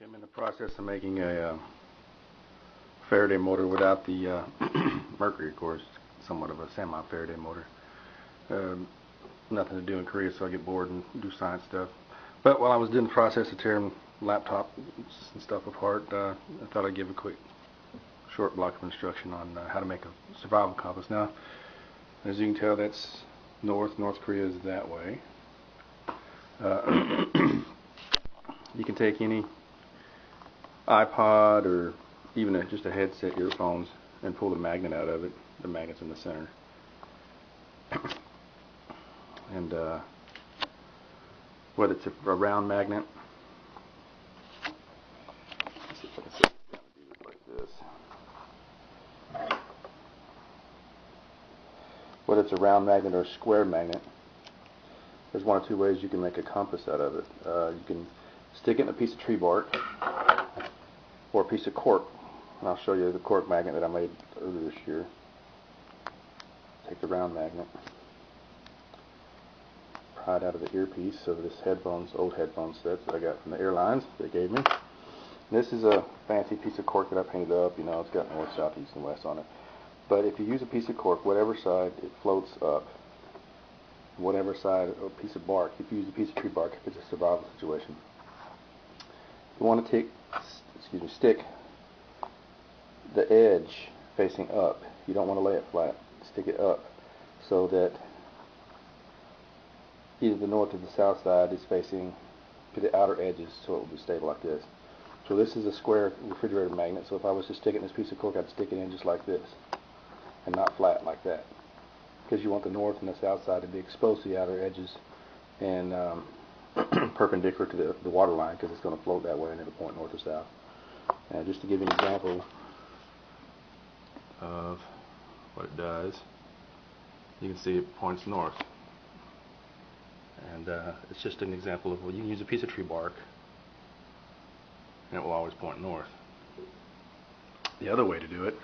I'm in the process of making a Faraday motor without the mercury, of course. Somewhat of a semi-Faraday motor. Nothing to do in Korea, so I get bored and do science stuff. But while I was doing the process of tearing laptops and stuff apart, I thought I'd give a quick short block of instruction on how to make a survival compass. Now, as you can tell, that's north. North Korea is that way. You can take any iPod or even just a headset, earphones, and pull the magnet out of it. The magnet's in the center. And whether it's a round magnet, let's see if I can sit down and do this like this. Whether it's a round magnet or a square magnet, there's one or two ways you can make a compass out of it. You can stick it in a piece of tree bark or a piece of cork. And I'll show you the cork magnet that I made earlier this year. Take the round magnet, pry it out of the earpiece of this old headphone set that I got from the airlines they gave me. And this is a fancy piece of cork that I painted up. You know, it's got north, south, east, and west on it. But if you use a piece of cork, whatever side it floats up, whatever side, or a piece of bark, if you use a piece of tree bark, if it's a survival situation, you want to stick the edge facing up. You don't want to lay it flat. Stick it up so that either the north or the south side is facing to the outer edges, so it will be stable like this. So this is a square refrigerator magnet, so if I was to stick it in this piece of cork, I'd stick it in just like this and not flat like that, because you want the north and the south side to be exposed to the outer edges and perpendicular to the water line, because it's going to float that way and it'll point north or south. And just to give you an example of what it does, you can see it points north. And it's just an example of, well, you can use a piece of tree bark and it will always point north. The other way to do it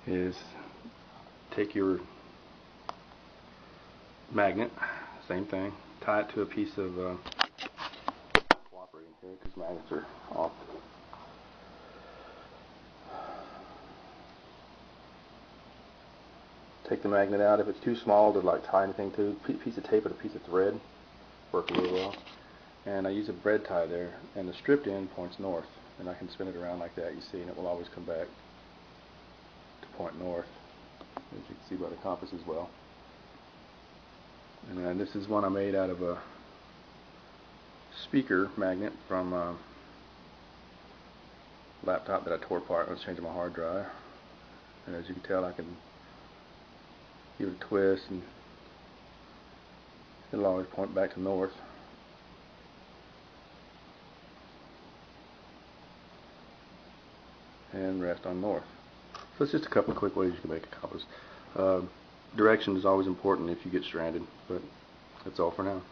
is take your magnet, same thing, tie it to a piece of cooperating here because magnets are off. Take the magnet out. If it's too small to like tie anything to, a piece of tape or a piece of thread work really well. And I use a bread tie there, and the stripped end points north, and I can spin it around like that, you see, and it will always come back to point north, as you can see by the compass as well. And then this is one I made out of a speaker magnet from a laptop that I tore apart. I was changing my hard drive, and as you can tell, I can give it a twist and it'll always point back to north. And rest on north. So it's just a couple of quick ways you can make a compass. Direction is always important if you get stranded, but that's all for now.